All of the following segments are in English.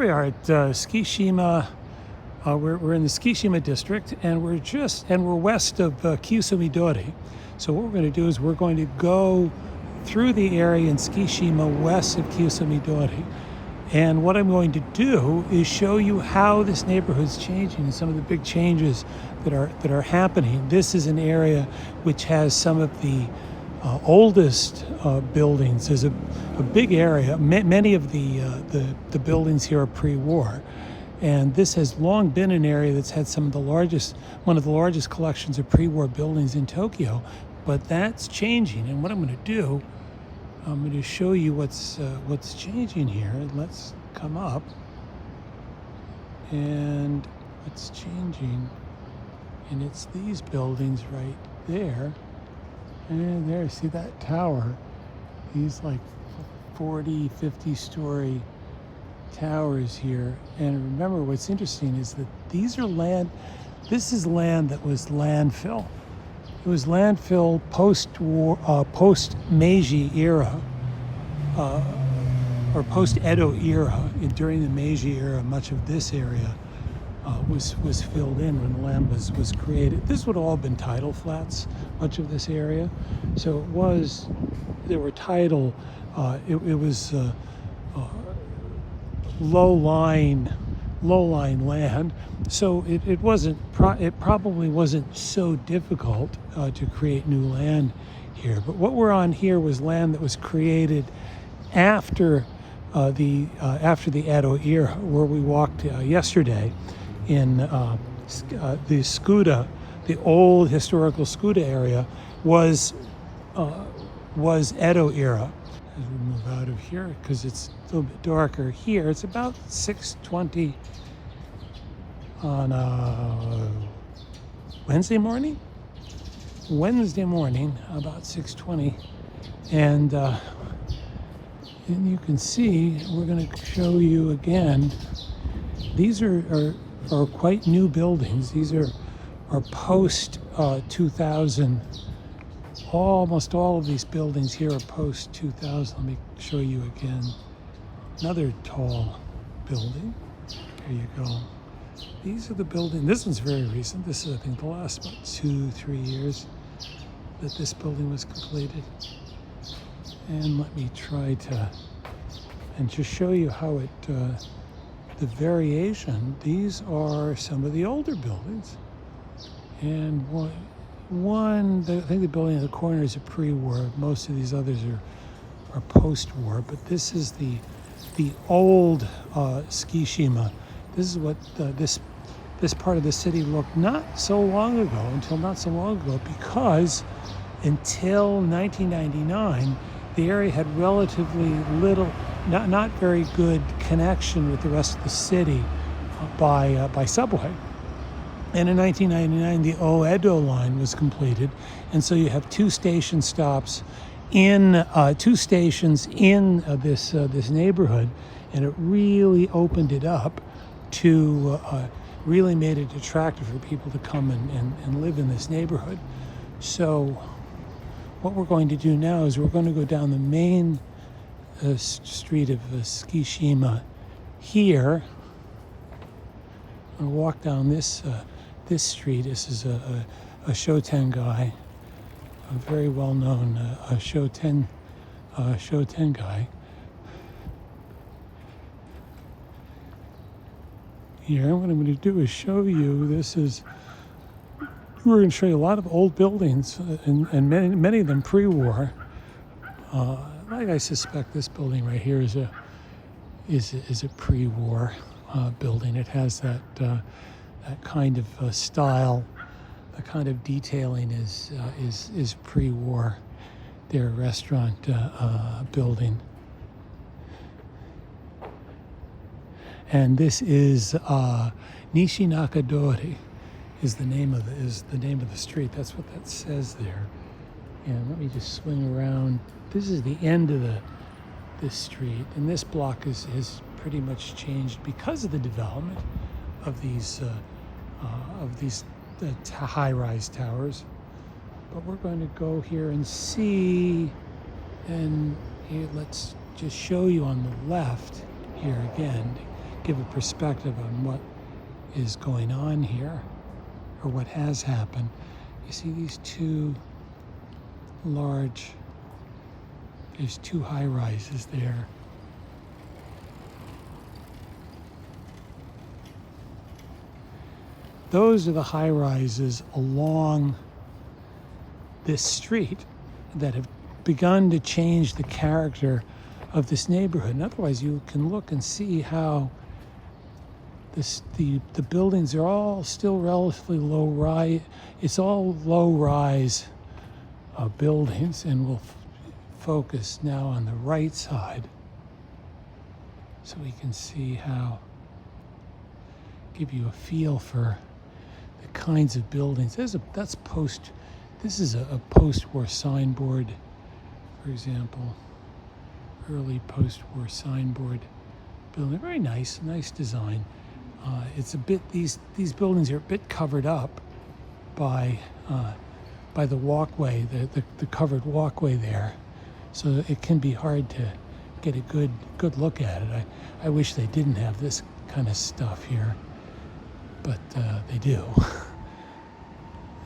we are at Tsukishima. We're in the Tsukishima district, and we're west of Kyushu Midori. So what we're going to do is we're going to go through the area in Tsukishima west of Kyushu Midori. And what I'm going to do is show you how this neighborhood's changing and some of the big changes that are happening. This is an area which has some of the oldest buildings. There's a big area. Many of the buildings here are pre-war, and this has long been an area that's had one of the largest collections of pre-war buildings in Tokyo. But that's changing, and what I'm going to do, I'm going to show you what's changing here. Let's come up, and what's changing, and it's these buildings right there. And there, see that tower? These like 40, 50-story towers here. And remember, what's interesting is that this is land that was landfill. It was landfill post-war, post-Meiji era, or post-Edo era. During the Meiji era, much of this area was filled in when the land was created. This would all have been tidal flats, much of this area. So there were tidal, it was low-lying land. So it probably wasn't so difficult to create new land here. But what we're on here was land that was created after the Edo era, where we walked yesterday in the Skuda, the old historical Skuda area, was Edo era. As we move out of here, because it's a little bit darker here, it's about 6:20 on Wednesday morning, about 6:20, and you can see, we're going to show you again, these are quite new buildings. These are post 2000. Almost all of these buildings here are post 2000. Let me show you again. Another tall building. There you go. These are the buildings. This one's very recent. This is, I think, the last about 2-3 years that this building was completed. And let me try to show you how the variation. These are some of the older buildings, and I think the building in the corner is a pre-war. Most of these others are post-war, but this is the old Tsukishima. This is what this part of the city looked until not so long ago, because until 1999, the area had relatively little, not very good connection with the rest of the city by subway. And in 1999, the Oedo line was completed, and so you have two stations in this neighborhood, and it really opened it up to really made it attractive for people to come and live in this neighborhood. So what we're going to do now is we're going to go down the main street of Tsukishima here. I'll walk down this street. This is a Shoten guy, a very well-known Shoten guy. Here, what I'm going to do is show you. We're going to show you a lot of old buildings, and many of them pre-war. Like I suspect, this building right here is a pre-war building. It has that kind of style, the kind of detailing is pre-war. Their restaurant building, and this is Nishinakadori. Is the name of the street. That's what that says there. And let me just swing around. This is the end of this street, and this block has pretty much changed because of the development of these high-rise towers. But we're going to go here and see, and here, let's just show you on the left here again, give a perspective on what is going on here, or what has happened. You see these two there's two high-rises there. Those are the high-rises along this street that have begun to change the character of this neighborhood. And otherwise, you can look and see how the buildings are all still relatively low rise. It's all low rise buildings, and we'll focus now on the right side so we can see how, give you a feel for the kinds of buildings. This is a post-war signboard, for example, early post-war signboard building. Very nice design. It's a bit, these buildings are a bit covered up by the walkway, the covered walkway there. So it can be hard to get a good look at it. I wish they didn't have this kind of stuff here, but they do.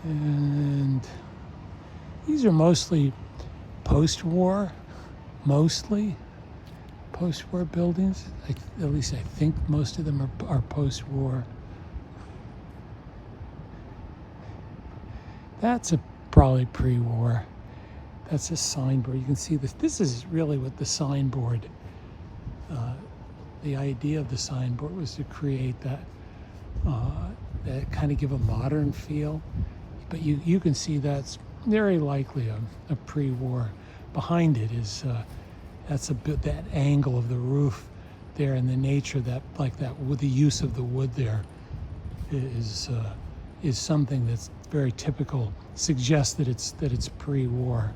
And these are mostly post-war buildings. At least I think most of them are post-war. That's probably pre-war. That's a signboard. You can see this. This is really what the signboard, the idea of the signboard was to create that kind of give a modern feel. But you can see that's very likely a pre-war. Behind it is that's a bit, that angle of the roof there, and the nature that, like that, with the use of the wood there is something that's very typical. Suggests that it's pre-war,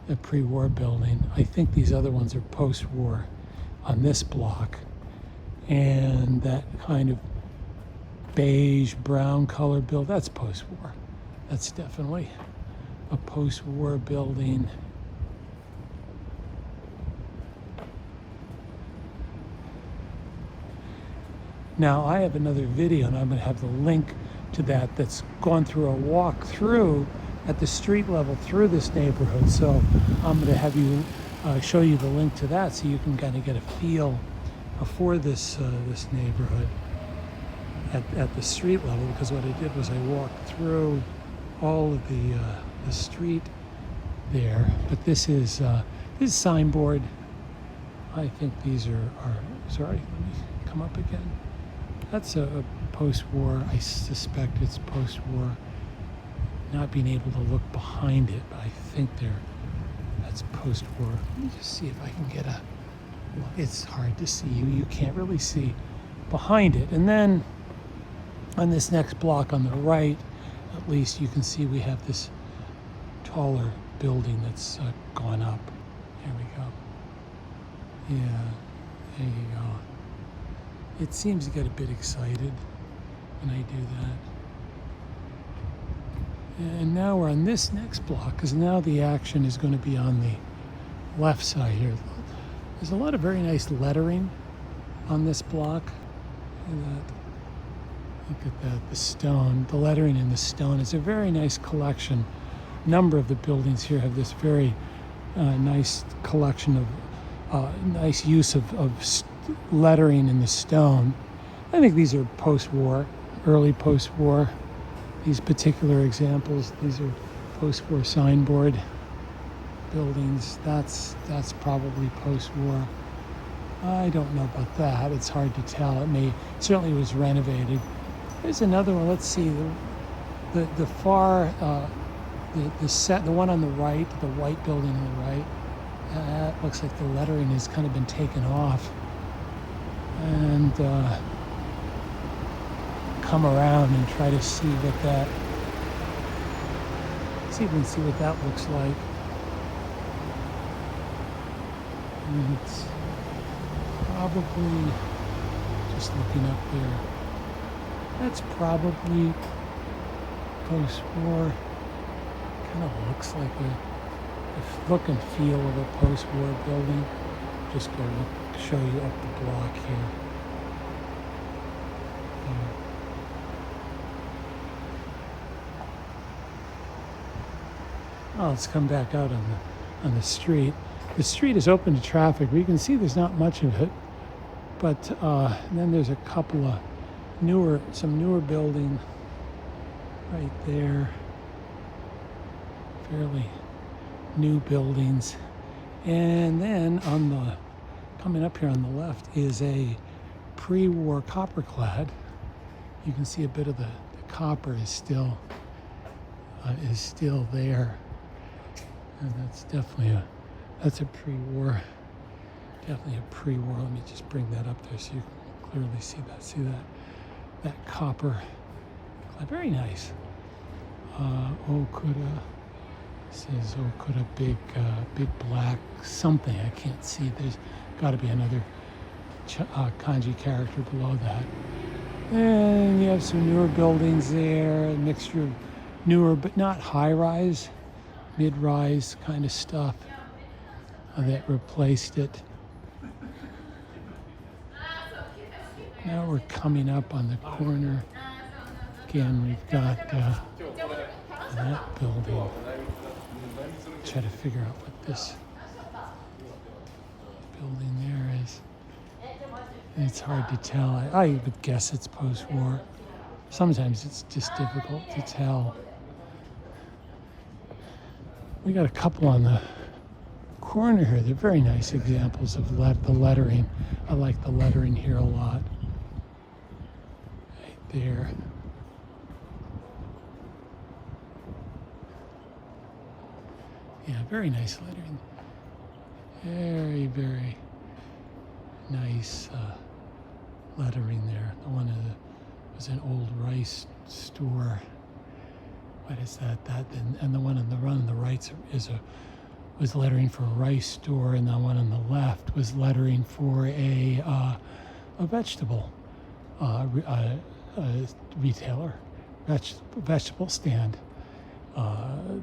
a pre-war building. I think these other ones are post-war on this block, and that kind of beige brown color build, that's post-war. That's definitely a post-war building. Now I have another video, and I'm going to have the link to that's gone through a walk through at the street level through this neighborhood. So I'm going to have you show you the link to that, so you can kind of get a feel for this neighborhood at the street level. Because what I did was I walked through all of the street there. But this is signboard. I think these are sorry. Let me come up again. That's a post-war. I suspect it's post-war. Not being able to look behind it, but I think that's post-war. Let me just see if I can get a look. It's hard to see. You can't really see behind it. And then on this next block on the right, at least you can see we have this taller building that's gone up. Here we go. Yeah, there you go. It seems to get a bit excited when I do that. And now we're on this next block, because now the action is going to be on the left side here. There's a lot of very nice lettering on this block. Look at that, the stone, the lettering in the stone. It's a very nice collection. A number of the buildings here have this very nice collection of nice use of lettering in the stone. I think these are post-war, early post-war. These particular examples, these are post-war signboard buildings. That's probably post-war. I don't know about that. It's hard to tell. It certainly was renovated. There's another one. Let's see, the far the one on the right, the white building on the right. That looks like the lettering has kind of been taken off. And come around and try to see if we can see what that looks like. And it's probably, just looking up there, that's probably post-war. Kind of looks like a look and feel of a post-war building. Just go show you up the block here. Oh, let's come back out on the street. The street is open to traffic, but you can see there's not much of it. But then there's a couple of some newer building right there. Fairly new buildings. And then coming up here on the left is a pre-war copperclad. You can see a bit of the copper is still there. And that's definitely that's a pre-war, definitely a pre-war. Let me just bring that up there so you can clearly see that. See that copper, very nice. Okuda says Okuda big black something. I can't see. There's got to be another kanji character below that. And you have some newer buildings there, a mixture of newer but not high-rise, mid-rise kind of stuff that replaced it. Now we're coming up on the corner. Again, we've got that building. Try to figure out what this building there is. It's hard to tell. I would guess it's post-war. Sometimes it's just difficult to tell. We got a couple on the corner here. They're very nice examples of the lettering. I like the lettering here a lot. Right there. Yeah, very nice lettering. Very, very nice lettering there. The one was an old rice store. What is that? And the one on the right was lettering for a rice store, and the one on the left was lettering for a vegetable retailer, vegetable stand.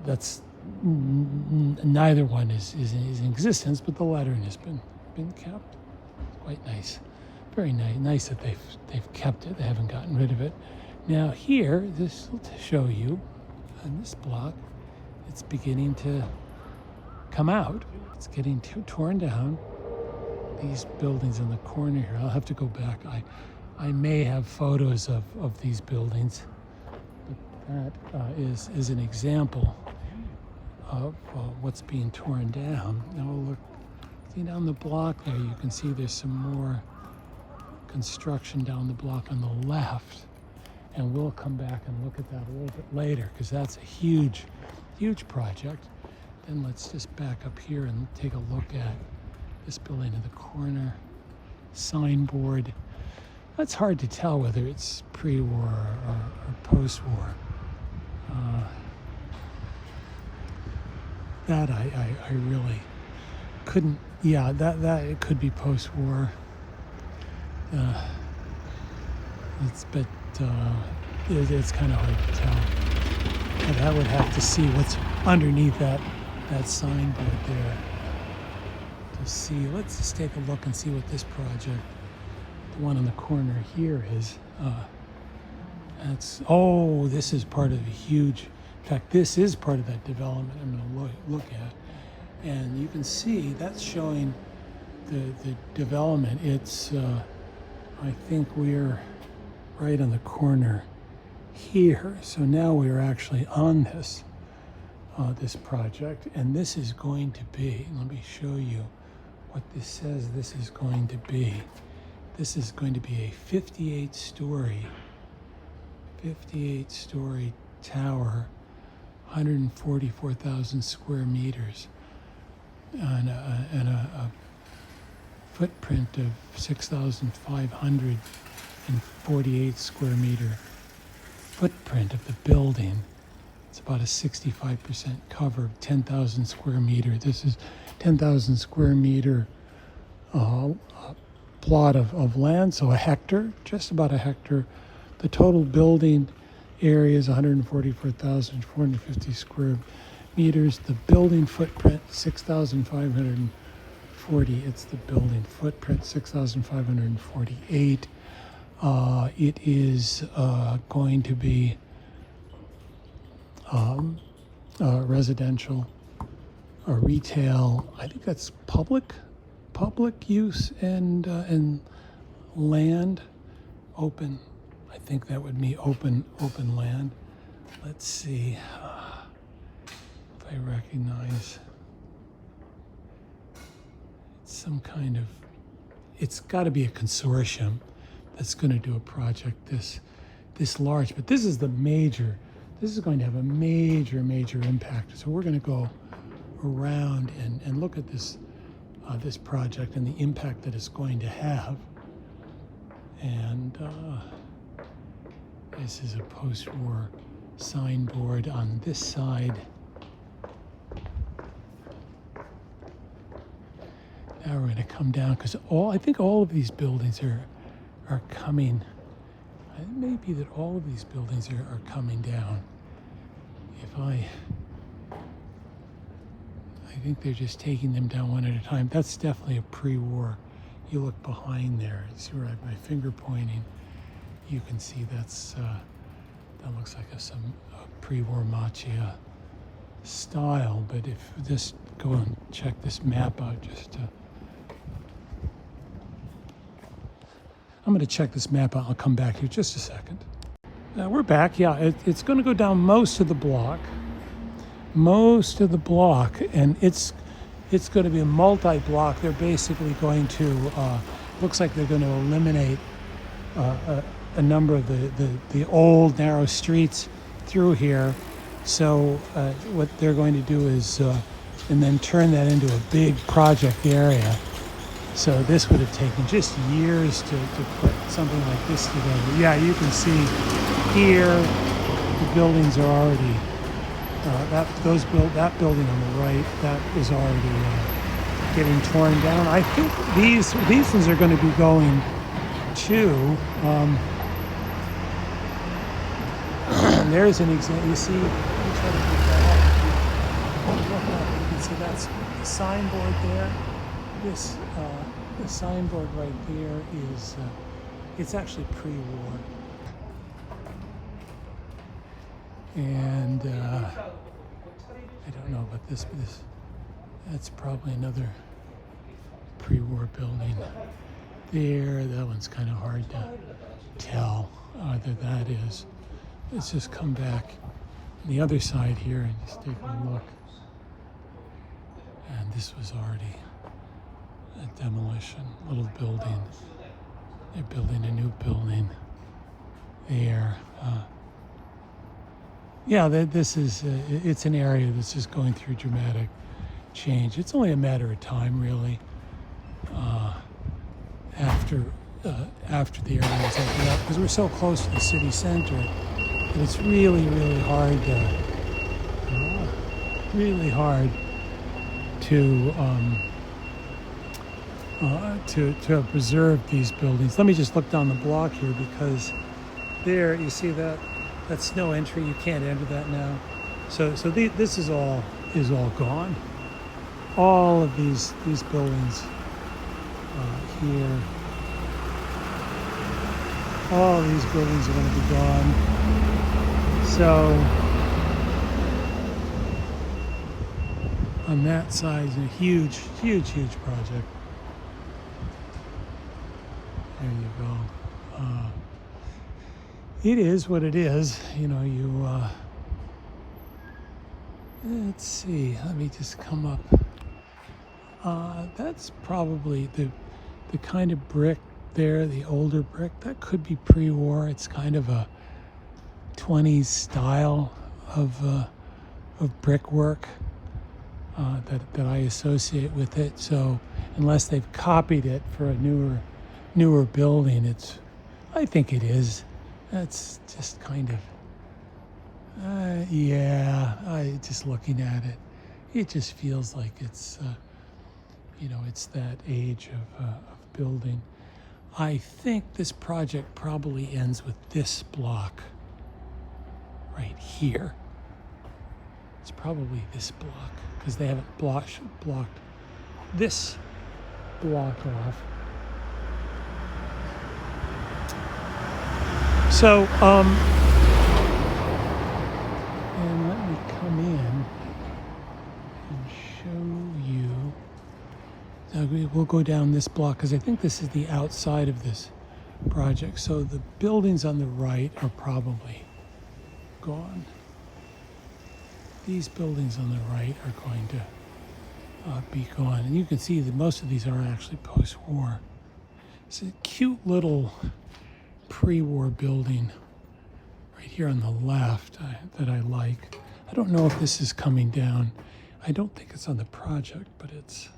That's neither one is in existence, but the lettering has been kept. Quite nice, very nice. Nice that they've kept it. They haven't gotten rid of it. Now here, this will show you on this block, it's beginning to come out. It's getting torn down. These buildings in the corner here. I'll have to go back. I may have photos of these buildings, but that is an example of what's being torn down. Now look, see down the block there, you can see there's some more construction down the block on the left. And we'll come back and look at that a little bit later, because that's a huge, huge project. Then let's just back up here and take a look at this building in the corner. Signboard. It's hard to tell whether it's pre-war or post-war. That I really couldn't. Yeah, that it could be post-war. It's kind of hard to tell. But I would have to see what's underneath that signboard there to see. Let's just take a look and see what this project, the one on the corner here, is. This is part of a huge. In fact, this is part of that development I'm going to look at, and you can see that's showing the development. It's I think we're right on the corner here. So now we're actually on this project, and this is going to be, let me show you what this says this is going to be. This is going to be a 58-story tower, 144,000 square meters, and a footprint of 6,548 square meter footprint of the building. It's about a 65% cover, 10,000 square meter. This is 10,000 square meter plot of land, so a hectare, just about a hectare. The total building area is 144,450 square meters. The building footprint, 6,540. It's the building footprint, 6,548. It is going to be residential or retail. I think that's public use and land open. I think that would mean open land. Let's see if I recognize. It's some kind of. It's got to be a consortium that's going to do a project this large. But this is the major. This is going to have a major impact. So we're going to go around and look at this project and the impact that it's going to have. And this is a post-war signboard on this side. Now we're going to come down because I think all of these buildings are coming. It may be that all of these buildings are coming down. I think they're just taking them down one at a time. That's definitely a pre-war. You look behind there. You see where I have my finger pointing. You can see that looks like a pre-war Macchia style. But if just go and check this map out, I'm going to check this map out. I'll come back here just a second. We're back. Yeah, it's going to go down most of the block, and it's going to be a multi-block. They're basically going to looks like they're going to eliminate a number of the old narrow streets through here. So what they're going to do is and then turn that into a big project area. So this would have taken just years to put something like this together. Yeah, you can see here the buildings are already that building on the right, that is already getting torn down. I think these ones are going to be going too. There's an example. You see, let me try to get that up. Look up, you can see that's the signboard there. This the signboard right there is it's actually pre-war, and I don't know about this, but that's probably another pre-war building. There, that one's kind of hard to tell either that is. Let's just come back on the other side here and just take a look. And this was already a demolition, little building. They're building a new building there. This is, it's an area that's just going through dramatic change. It's only a matter of time, really, after the area is opened up, because we're so close to the city center that it's really hard to preserve these buildings. Let me just look down the block here, because there you see that's no entry. You can't enter that now. So this is all gone. All of these buildings here. All of these buildings are going to be gone. So on that side is a huge project. There you go. It is what it is. You know, let's see. Let me just come up. That's probably the kind of brick there, the older brick. That could be pre-war. It's kind of a 20s style of brickwork that I associate with it. So unless they've copied it for a newer building, I think it is. That's just kind of just looking at it, it just feels like it's it's that age of building. I think this project probably ends with this block right here. It's probably this block, because they haven't blocked this block off. So, and let me come in. go down this block because I think this is the outside of this project. So the buildings on the right are probably gone. These buildings on the right are going to be gone. And you can see that most of these are actually post-war. It's a cute little pre-war building right here on the left that I like. I don't know if this is coming down. I don't think it's on the project, but it's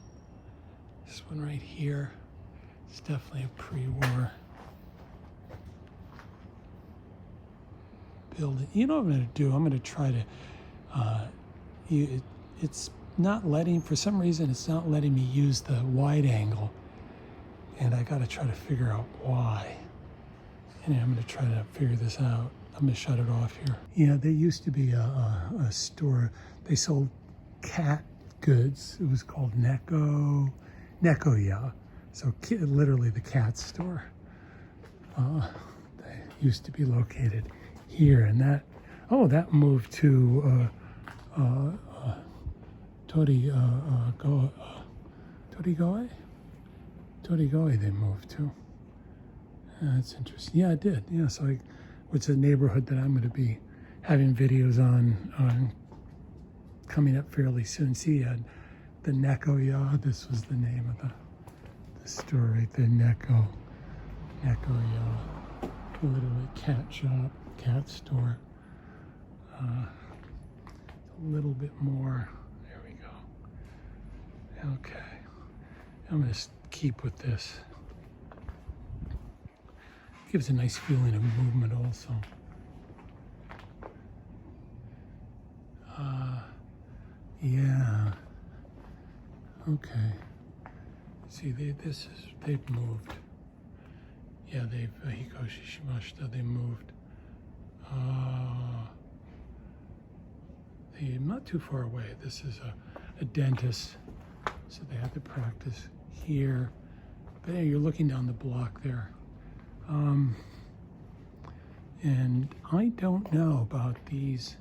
this one right here. It's definitely a pre-war building. You know what I'm going to do? I'm going to try to, it's not letting, for some reason, it's not letting me use the wide angle. And I got to try to figure out why. Anyway, I'm going to try to figure this out. I'm going to shut it off here. Yeah, there used to be a store. They sold cat goods. It was called Neko, yeah. So literally the cat store. They used to be located here, and that moved to Torigoe they moved to. That's interesting. Yeah, it did. Yeah, so it's a neighborhood that I'm going to be having videos on coming up fairly soon. See, the Neko, yeah, this was the name of the store right there, Neko, yeah, literally cat shop, cat store. A little bit more. There we go. Okay, I'm going to keep with this. Gives a nice feeling of movement also. Yeah. Okay. See, they've moved. Yeah, they've Hikoshishimashita, they moved. They're not too far away. This is a dentist, so they have to practice here. But hey, you're looking down the block there. And I don't know about these.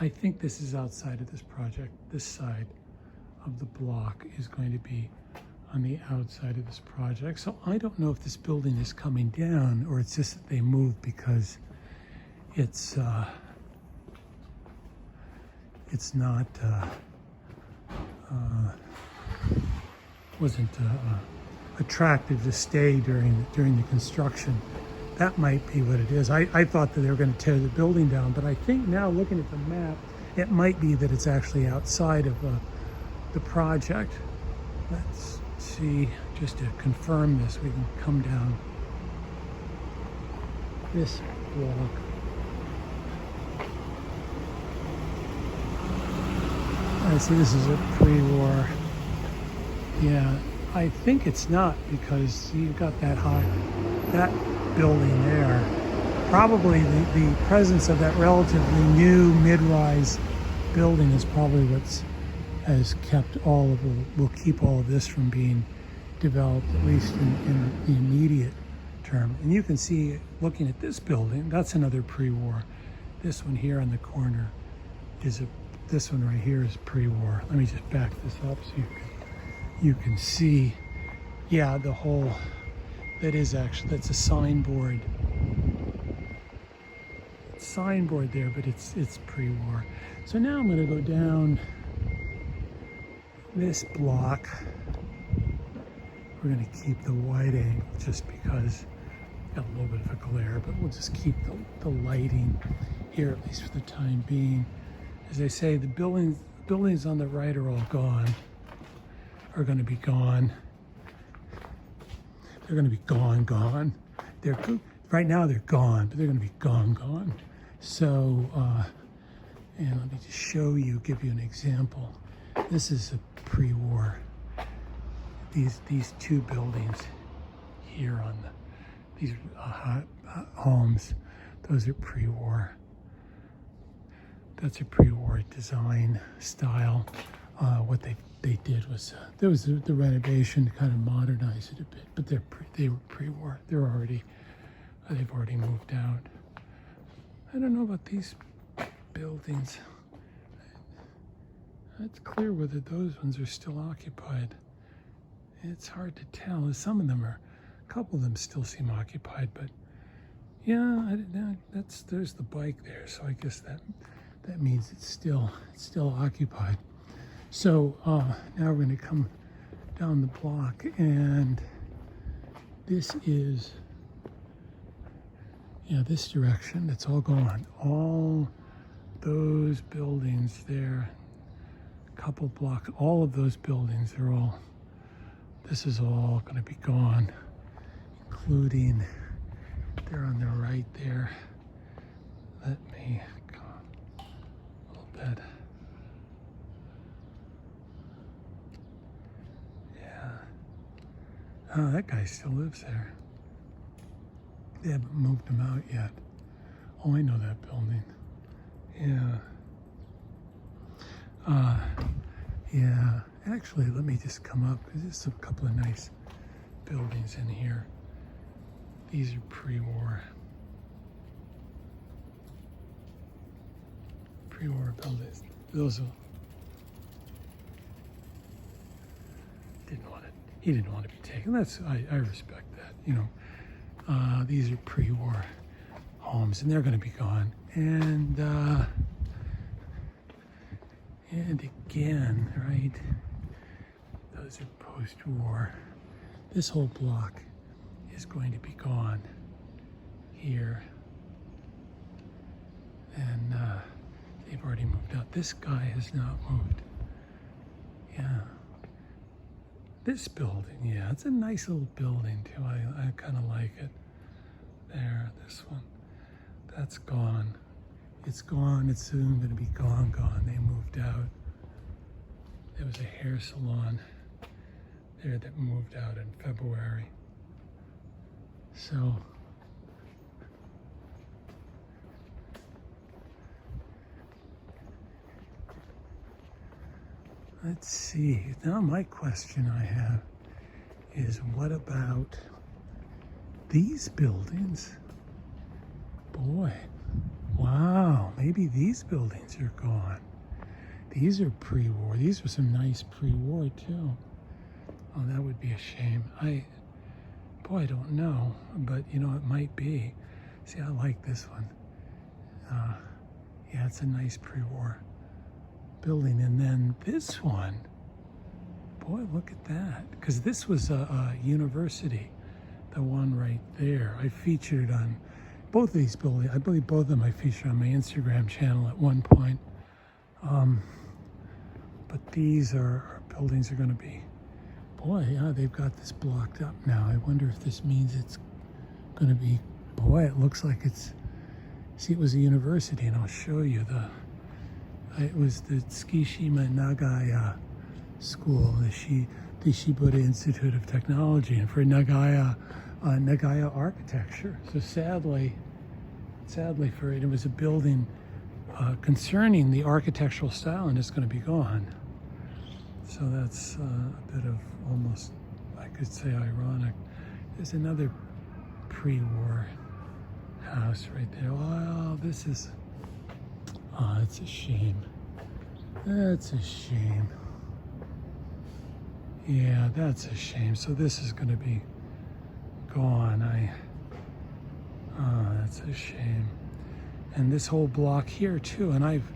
I think this is outside of this project. This side of the block is going to be on the outside of this project. So I don't know if this building is coming down or it's just that they moved because it's not, wasn't attractive to stay during the construction. That might be what it is. I thought that they were going to tear the building down, but I think now looking at the map, it might be that it's actually outside of the project. Let's see, just to confirm this, we can come down this block. I see this is a pre-war. Yeah, I think it's not because you've got that building there. Probably the presence of that relatively new mid-rise building is probably has kept will keep all of this from being developed, at least in the immediate term. And you can see, looking at this building, that's another pre-war. This one here on the corner this one right here is pre-war. Let me just back this up so you can see, yeah, the whole, that's a signboard there, but it's pre-war. So now I'm going to go down this block. We're going to keep the wide angle just because got a little bit of a glare, but we'll just keep the lighting here, at least for the time being. As I say, the buildings on the right are all gone, are going to be gone. They're going to be gone. Right now they're gone, but they're going to be gone. So, and let me just show you, give you an example. This is a pre-war. These two buildings here on these homes, those are pre-war. That's a pre-war design style. What they did was there was the renovation to kind of modernize it a bit, but they were pre-war. They've already moved out. I don't know about these buildings. It's clear whether those ones are still occupied. It's hard to tell. Some of them are, a couple of them still seem occupied, but yeah, there's the bike there, so I guess that means it's still occupied. So now we're going to come down the block, and this is, yeah, this direction. It's all gone. All those buildings there, couple blocks, all of those buildings are all. This is all going to be gone, including there on the right there. Let me go a little bit. Yeah. Oh, that guy still lives there. They haven't moved him out yet. Oh, I know that building. Yeah. Yeah. Actually, let me just come up because there's a couple of nice buildings in here. These are pre-war buildings. Those are, he didn't want to be taken. That's, I respect that, you know. These are pre-war homes, and they're going to be gone. And again, right, those are post-war. This whole block is going to be gone here. And they've already moved out. This guy has not moved. Yeah. This building, yeah, it's a nice little building too. I kind of like it. There, this one. That's gone. It's gone. It's soon going to be gone. They moved out. There was a hair salon there that moved out in February. So, let's see. Now my question I have is, what about these buildings? Boy, wow, maybe these buildings are gone. These are pre-war. These are some nice pre-war too. Oh, that would be a shame. I don't know, but you know, it might be. See, I like this one. Yeah, it's a nice pre-war building. And then this one, boy, look at that. Because this was a university, the one right there. I featured on both of these buildings. I believe both of them I featured on my Instagram channel at one point. But these are buildings are going to be, boy, yeah, they've got this blocked up now. I wonder if this means it's going to be, boy, it looks like it's, see, it was a university, and I'll show you it was the Tsukishima Nagaya School, the Shibuya Institute of Technology, and for Nagaya architecture. So sadly for it was a building concerning the architectural style, and it's going to be gone. So that's a bit of almost, I could say, ironic. There's another pre-war house right there. Well, this is, oh, it's a shame. That's a shame. Yeah, that's a shame. So this is going to be gone. Oh, that's a shame. And this whole block here too. And I've,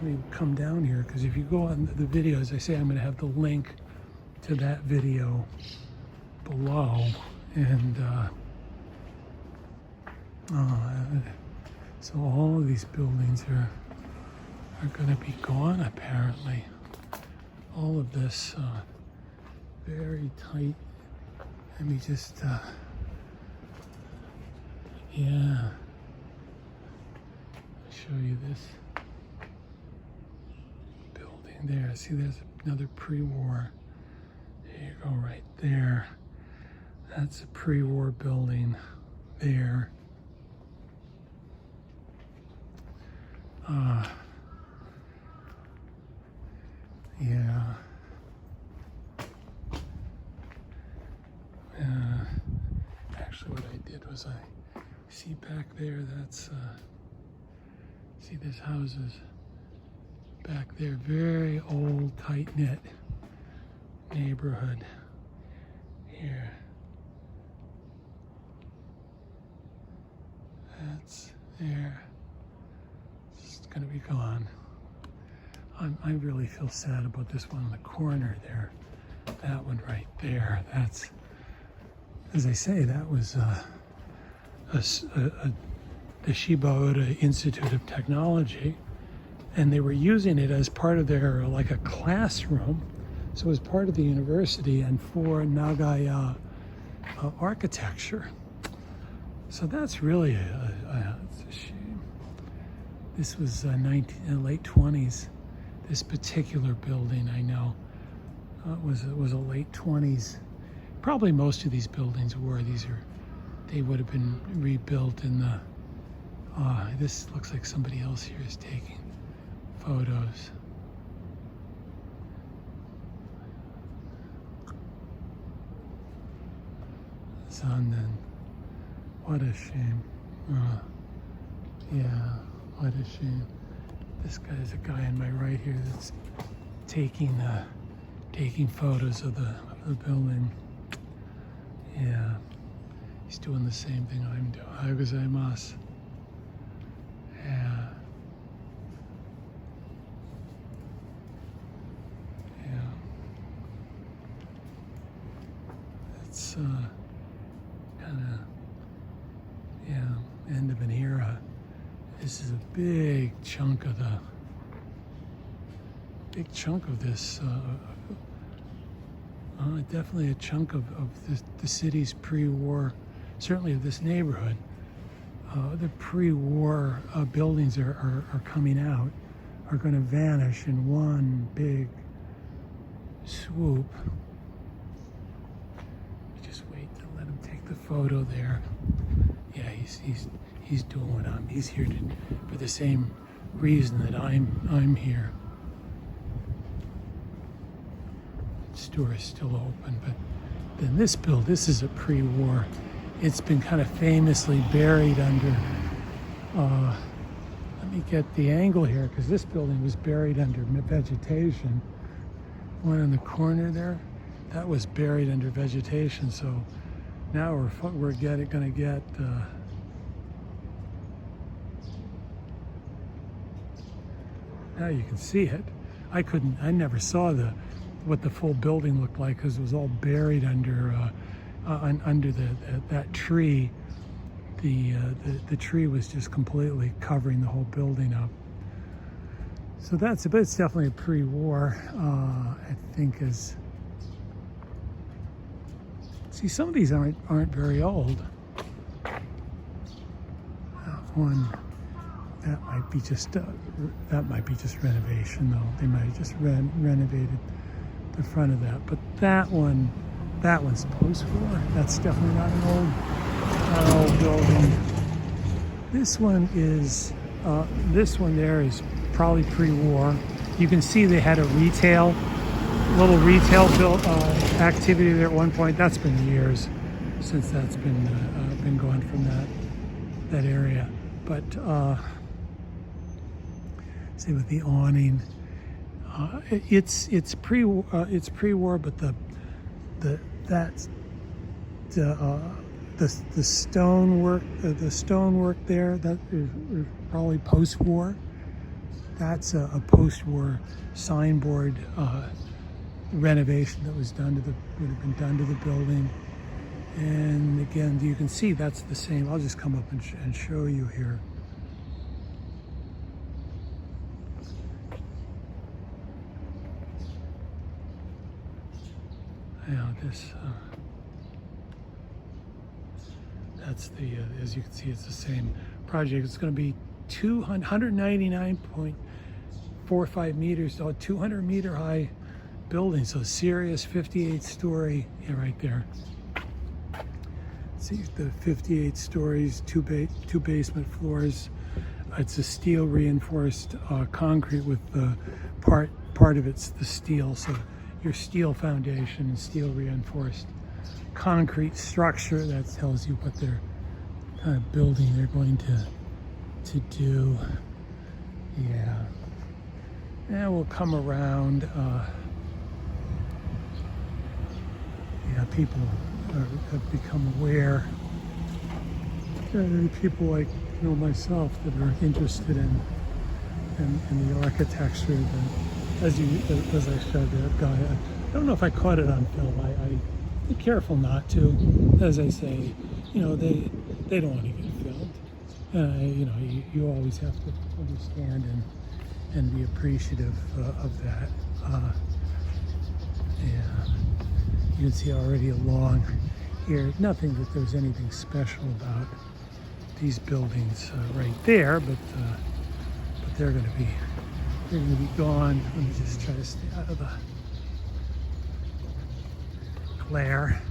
let me come down here, because if you go on the video, as I say, I'm going to have the link to that video below. And so all of these buildings are going to be gone, apparently. All of this very tight. Let me just, yeah, I'll show you this building there. See, there's another pre-war. There you go, right there. That's a pre-war building there. Yeah. Actually, what I did was see back there, that's, see, there's houses back there. Very old, tight-knit neighborhood here. That's there. It's gonna be gone. I really feel sad about this one in the corner there. That one right there. That's, as I say, that was the Shiba Ura Institute of Technology, and they were using it as part of their, like a classroom. So it was part of the university and for Nagaya architecture. So that's really it's a shame. This was late 20s. This particular building, I know, was a late 20s. Probably most of these buildings were. They would have been rebuilt in the. This looks like somebody else here is taking photos. Then, what a shame. Yeah, what a shame. This guy is a guy on my right here that's taking photos of the building. Yeah, he's doing the same thing I'm doing. Ohayou gozaimasu. Yeah. Yeah. It's kind of, yeah, end of an era. This is a big chunk of this. Definitely a chunk of the city's pre-war, certainly of this neighborhood. The pre-war buildings are coming out, are going to vanish in one big swoop. Just wait to let him take the photo there. Yeah, he's doing what he's here for the same reason that I'm here. The store is still open, but then this is a pre-war. It's been kind of famously buried under, let me get the angle here, because this building was buried under vegetation. One in the corner there, that was buried under vegetation, so now we're gonna get now you can see it. I never saw what the full building looked like because it was all buried under that tree. The tree was just completely covering the whole building up. So it's definitely a pre-war. I think see, some of these aren't very old. One. That might be just renovation, though. They might have just renovated the front of that. But that one's post-war. That's definitely not an old building. This one there is probably pre-war. You can see they had a little retail built activity there at one point. That's been years since that's been going from that area. But see, with the awning, it's pre-war, but the stonework there, that is probably post-war. That's a post-war signboard renovation that would have been done to the building. And again, you can see that's the same. I'll just come up and show you here. Yeah, that's as you can see, it's the same project. It's going to be 199.45 meters, 200 meter high building. So serious 58-story, yeah, right there. See the 58 stories, two basement floors. It's a steel reinforced concrete with the part of it's the steel. So your steel foundation and steel reinforced concrete structure. That tells you what they're kind of building they're going to do. Yeah. And we'll come around. Yeah, people have become aware. There are people like myself that are interested in the architecture. As I showed that guy, I don't know if I caught it on film. I be careful not to. As I say, they don't want to get filmed. You always have to understand and be appreciative of that. Yeah, you can see already along here, nothing that there's anything special about these buildings right there, but they're going to be gone. Let me just try to stay out of the glare.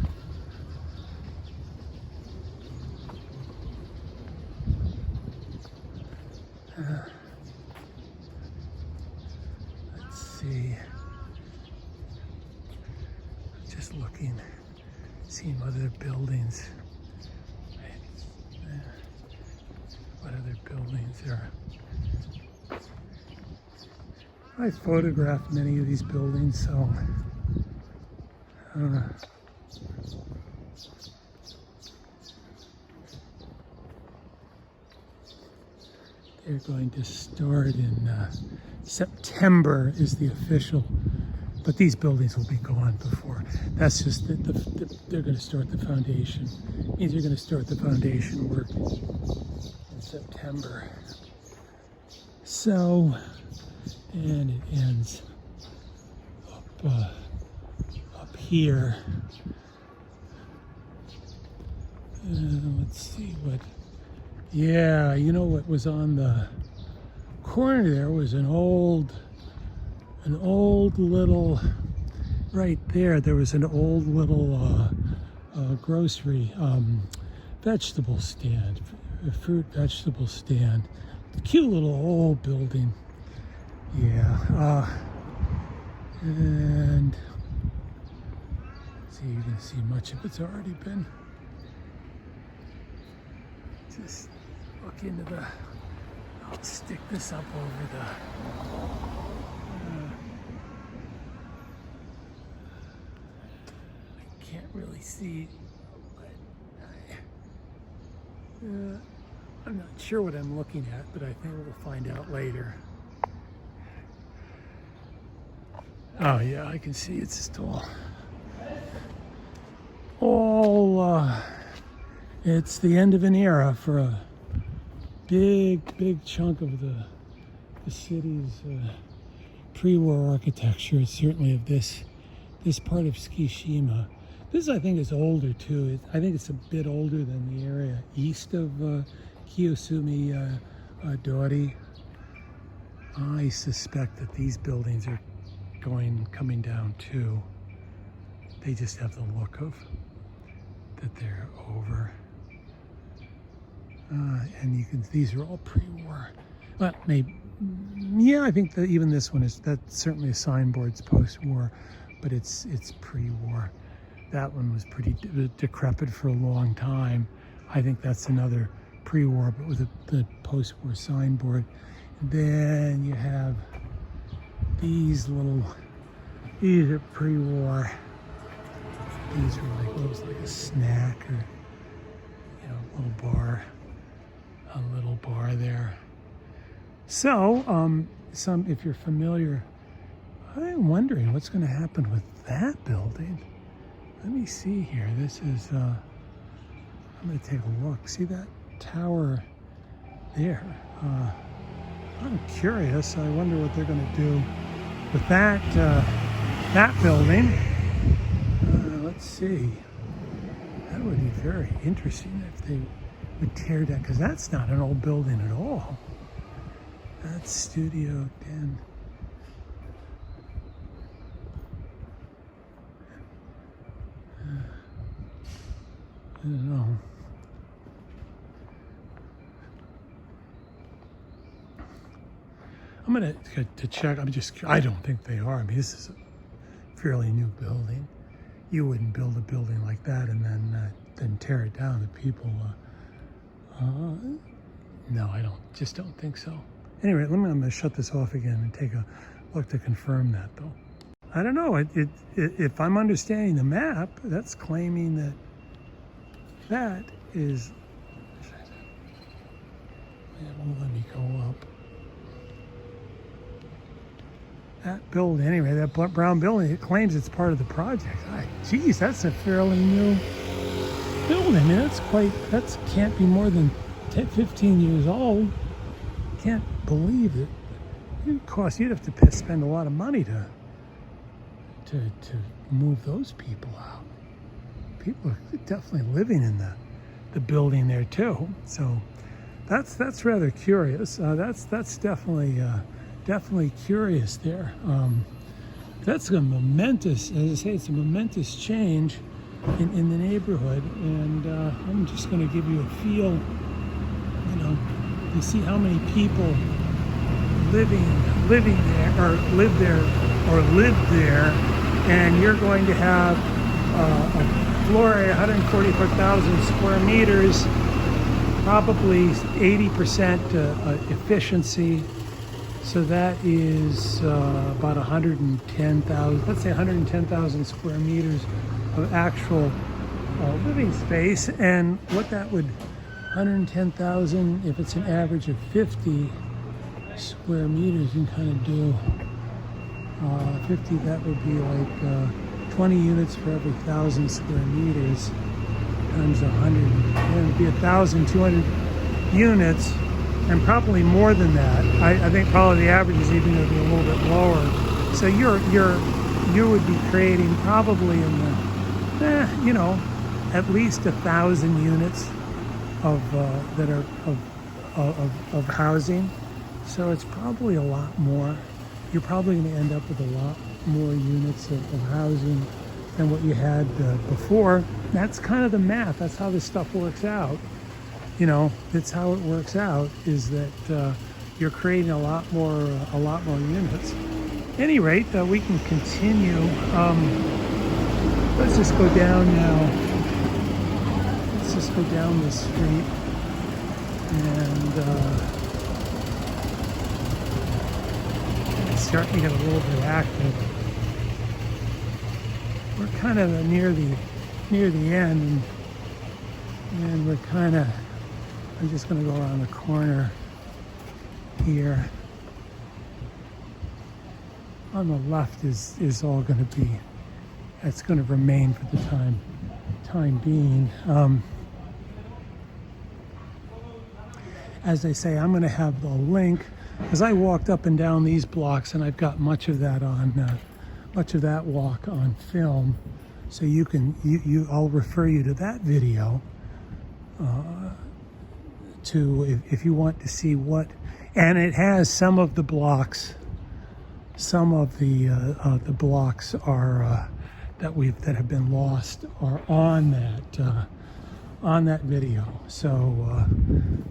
Let's see. Just looking, seeing other buildings. What other buildings there? I photographed many of these buildings, so they're going to start in September is the official, but these buildings will be gone before. That's just they're going to start the foundation. It means they're going to start the foundation work in September. So, and it ends up here. Let's see what. Yeah, what was on the corner there was an old little. Right there, there was an old little grocery vegetable stand, fruit vegetable stand. Cute little old building. Yeah, and see, you can see much of it's already been. Just look into the. I'll stick this up over the. I can't really see, but I'm not sure what I'm looking at, but I think we'll find out later. Oh yeah, I can see it's still all, it's the end of an era for a big chunk of the city's pre-war architecture. It's certainly of this part of Tsukishima. This, I think, is older too. I think it's a bit older than the area east of Kiyosumi Dori. I suspect that these buildings are coming down too. They just have the look of that they're over. And these are all pre-war. Well, maybe, yeah, I think that even this one that's certainly a signboard's post-war, but it's pre-war. That one was pretty decrepit for a long time. I think that's another pre-war, but with the post-war signboard. And then you have these are pre-war. These are like, what was like a snack or, a little bar there. So, if you're familiar, I'm wondering what's going to happen with that building. Let me see here. This is, I'm going to take a look. See that tower there? I'm curious. I wonder what they're going to do with that building. Let's see. That would be very interesting if they would tear down, because that's not an old building at all. That's Studio 10. I don't know. I'm gonna to check. I don't think they are. I mean, this is a fairly new building. You wouldn't build a building like that and then tear it down. The people, no, I just don't think so. Anyway, I'm gonna shut this off again and take a look to confirm that though. I don't know, if I'm understanding the map, that's claiming that that is, it won't let me go up. That building, anyway, that brown building, it claims it's part of the project. Geez, that's a fairly new building. I mean, that can't be more than 10, 15 years old. Can't believe it. You'd have to spend a lot of money to move those people out. People are definitely living in the building there too. So that's rather curious. That's definitely curious there. That's a momentous, as I say, it's a momentous change in the neighborhood. And I'm just going to give you a feel. You see how many people living there, or live there, or lived there, and you're going to have a floor area, 144,000 square meters, probably 80% efficiency. So that is about 110,000, let's say 110,000 square meters of actual living space. And what that would, 110,000, if it's an average of 50 square meters, you can kind of do 50, that would be like 20 units for every 1,000 square meters times 100. It would be 1,200 units, and probably more than that. I think probably the average is even going to be a little bit lower. So you would be creating probably in the, at least 1,000 units of that are of housing. So it's probably a lot more. You're probably going to end up with a lot more units of housing than what you had before. That's kind of the math. That's how this stuff works out. That's how it works out, is that you're creating a lot more units. At any rate, we can continue. Let's just go down now. Let's just go down the street, and it's starting to get a little bit active. We're kind of near the end, and we're kind of. I'm just going to go around the corner here. On the left is all going to be. That's going to remain for the time being. As I say, I'm going to have the link, as I walked up and down these blocks, and I've got much of that walk on film, so you can I'll refer you to that video if you want to see what, and it has some of the blocks. Some of the blocks are that have been lost are on that video. So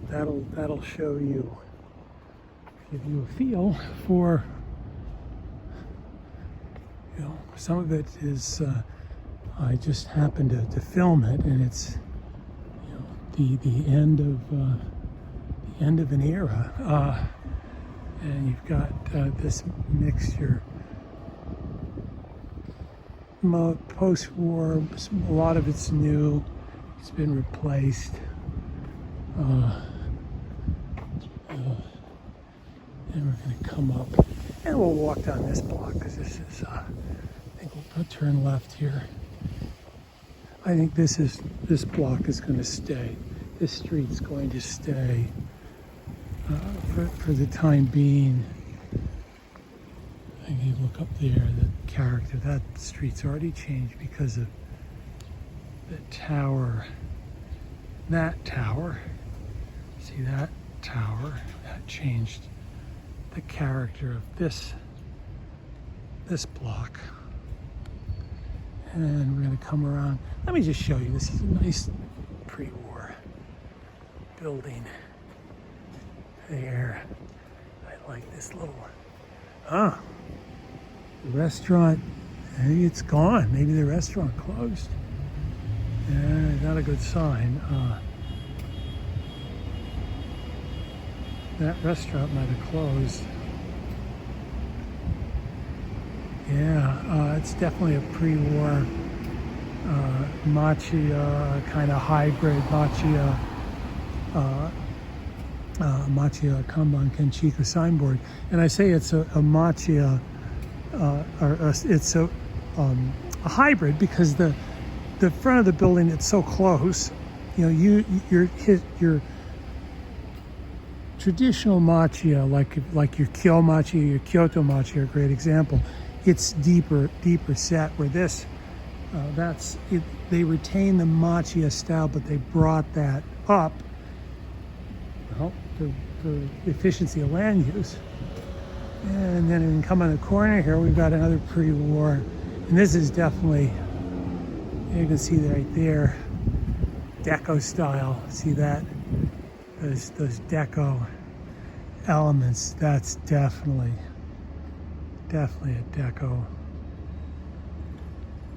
that'll show you, give you a feel for, some of it is I just happened to film it, and it's the end of an era, and you've got this mixture. Post-war, a lot of it's new. It's been replaced. And we're going to come up, and we'll walk down this block, because this is. I think we'll turn left here. I think this block is going to stay. This street's going to stay for the time being. I think you look up there, the character, that street's already changed because of the tower. That tower, see that tower, that changed the character of this block. And we're going to come around. Let me just show you. This is a nice pre-war building there. I like this little, the restaurant, maybe it's gone. Maybe the restaurant closed. Not a good sign. That restaurant might have closed. Yeah, it's definitely a pre-war Machiya kind of hybrid Machiya Machiya Kanban Kenchiku signboard. And I say it's a Machiya, it's a hybrid because the front of the building, it's so close. You know, your traditional Machiya, like your Kyo Machiya, your Kyoto Machiya, are a great example. It's deeper set. Where this, that's it. They retain the Machiya style, but they brought that up. Well, for efficiency of land use. And then we come on the corner here, we've got another pre-war, and this is definitely, you can see right there, Deco style. See that? Those Deco elements. That's definitely a Deco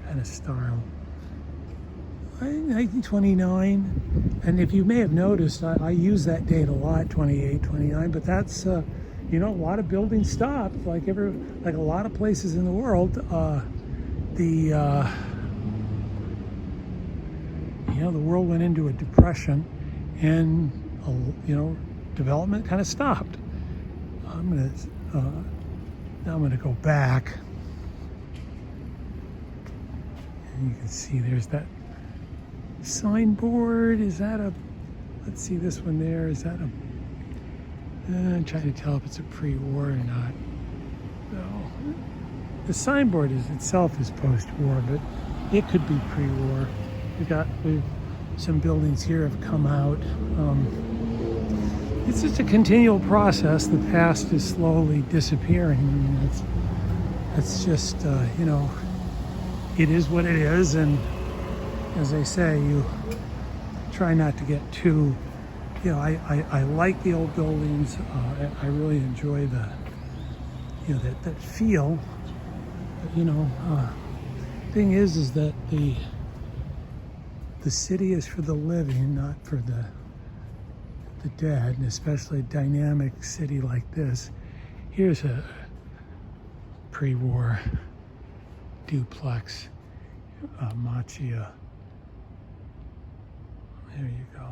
kind of style. 1929, and if you may have noticed, I use that date a lot, 28, 29, but that's, you know, a lot of buildings stopped, like a lot of places in the world. You know, the world went into a depression, and, you know, development kind of stopped. Now I'm gonna go back, and you can see there's that signboard. Is that a, let's see this one there, is that a, I'm trying to tell if it's a pre-war or not. No, the signboard itself is post-war, but it could be pre-war. We've some buildings here have come out. It's just a continual process. The past is slowly disappearing. I mean, it's just, you know, it is what it is, and as they say, you try not to get too, you know, I like the old buildings. I really enjoy the, you know, that feel. But, you know, thing is that the city is for the living, not for the dead, and especially a dynamic city like this. Here's a pre-war duplex, Machiya. There you go.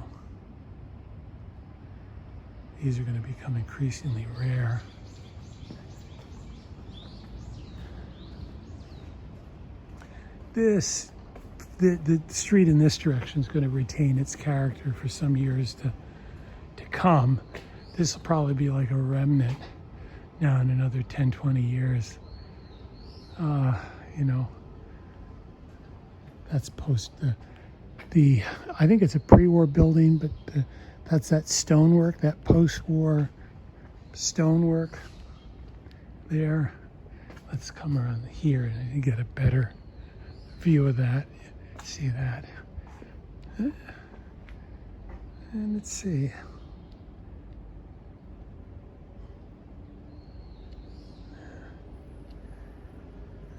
These are going to become increasingly rare. The street in this direction is going to retain its character for some years to come. This will probably be like a remnant now in another 10, 20 years. You know, that's post the I think it's a pre-war building, but that's that stonework, that post-war stonework there. Let's come around here and get a better view of that. See that? And let's see.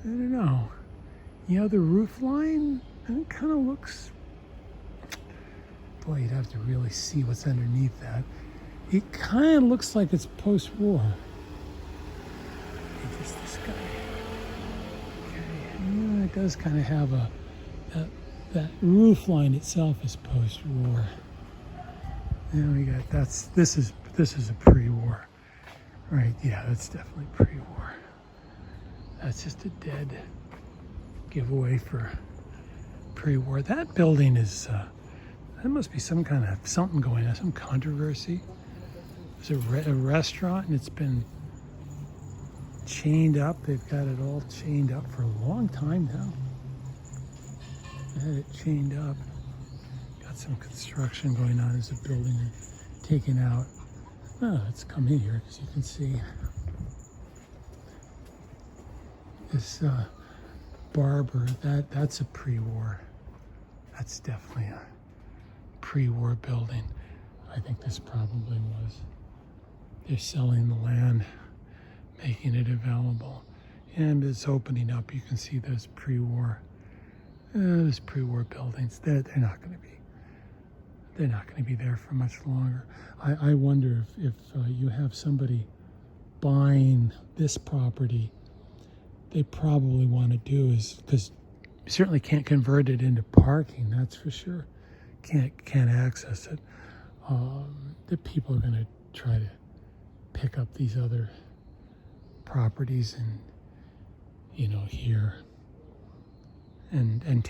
I don't know. You know, the roof line, it kind of looks, boy, you'd have to really see what's underneath that. It kind of looks like it's post-war. Just this guy. Okay, yeah, it does kind of have that roof line itself is post-war. Then we got, this is a pre-war. Right, yeah, that's definitely pre-war. That's just a dead giveaway for pre-war. That building is, that must be some kind of something going on, some controversy. There's a restaurant, and it's been chained up. They've got it all chained up for a long time now. They had it chained up. Got some construction going on as a building taken out. Oh, let's come in here because you can see this barber. That's a pre-war. That's definitely a pre-war building. I think this probably was. They're selling the land, making it available, and it's opening up. You can see those pre-war buildings. They're not going to be. They're not going to be there for much longer. I wonder if you have somebody buying this property they probably want to do is, because you certainly can't convert it into parking, that's for sure. Can't access it. The people are going to try to pick up these other properties and, here and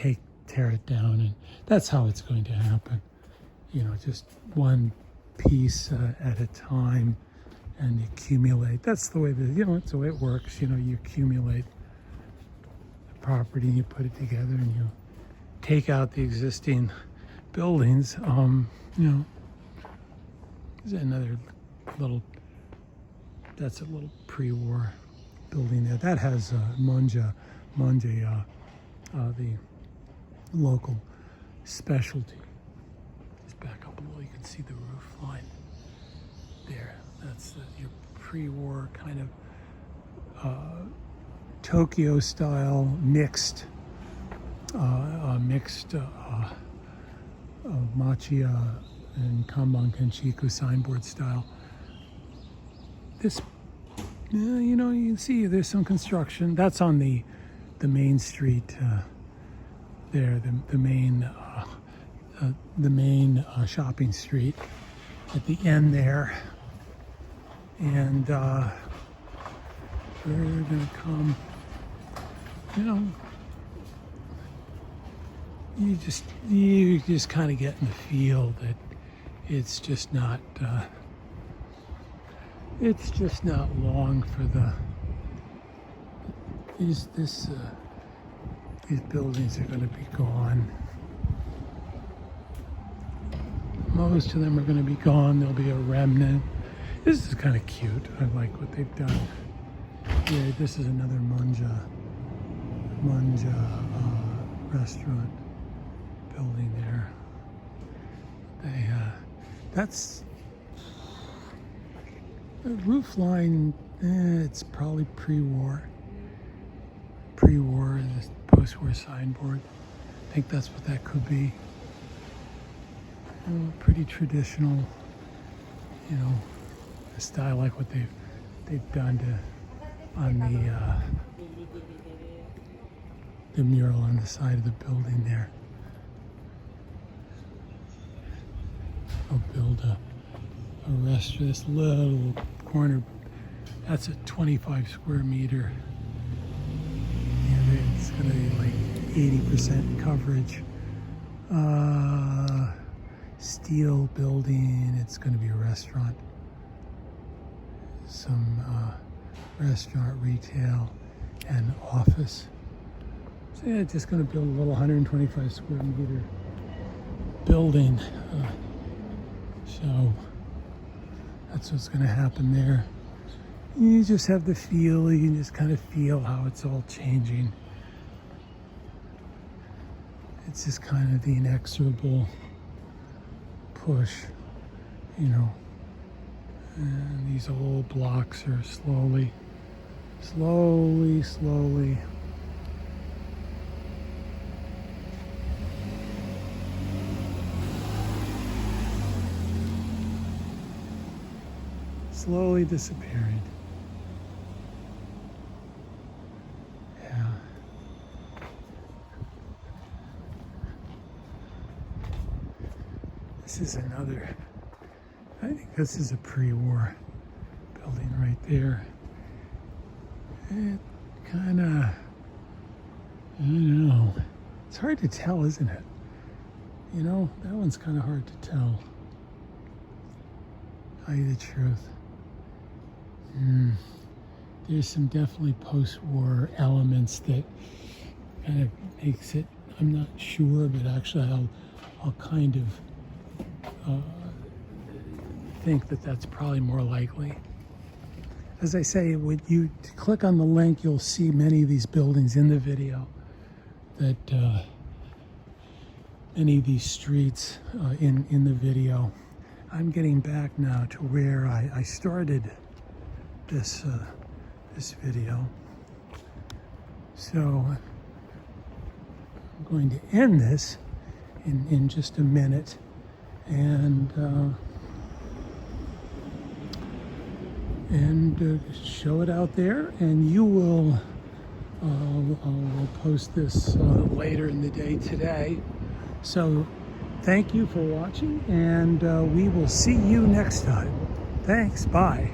tear it down, and that's how it's going to happen. Just one piece at a time, and accumulate. That's the way that's the way it works. You accumulate the property, and you put it together, and you take out the existing buildings. There's another little. That's a little pre-war building there. That has Monja, the local specialty. Just back up a little, you can see the roof line there. That's your pre-war kind of Tokyo style mixed Machiya and Kanban Kenchiku signboard style. This, you can see there's some construction. That's on the main street there, the main shopping street at the end there. And we're gonna come, you just kind of get in the feel that it's just not long for these buildings are going to be gone. Most of them are going to be gone. There'll be a remnant. This is kind of cute. I like what they've done. Yeah, this is another Monja restaurant building there. That's the roof line. It's probably pre-war, and this post-war signboard. I think that's what that could be. Pretty traditional, a style like what they've done on the mural on the side of the building there. I'll build a restaurant, this little corner. That's a 25 square meter. And it's going to be like 80% coverage. Steel building. It's going to be a restaurant. Some restaurant, retail, and office. So yeah, just going to build a little 125 square meter building. So that's what's going to happen there. You just have the feel, you can just kind of feel how it's all changing. It's just kind of the inexorable push, and these old blocks are slowly disappearing. Yeah. This is another, I think this is a pre-war building right there. It kind of, I don't know. It's hard to tell, isn't it? That one's kind of hard to tell. Tell you the truth. There's some definitely post-war elements that kind of makes it, I'm not sure, but actually I'll kind of think that that's probably more likely. As I say, when you click on the link, you'll see many of these buildings in the video, that many of these streets in the video. I'm getting back now to where I started this video. So I'm going to end this in just a minute and show it out there, and you will We'll post this later in the day today. So thank you for watching, and we will see you next time. Thanks. Bye.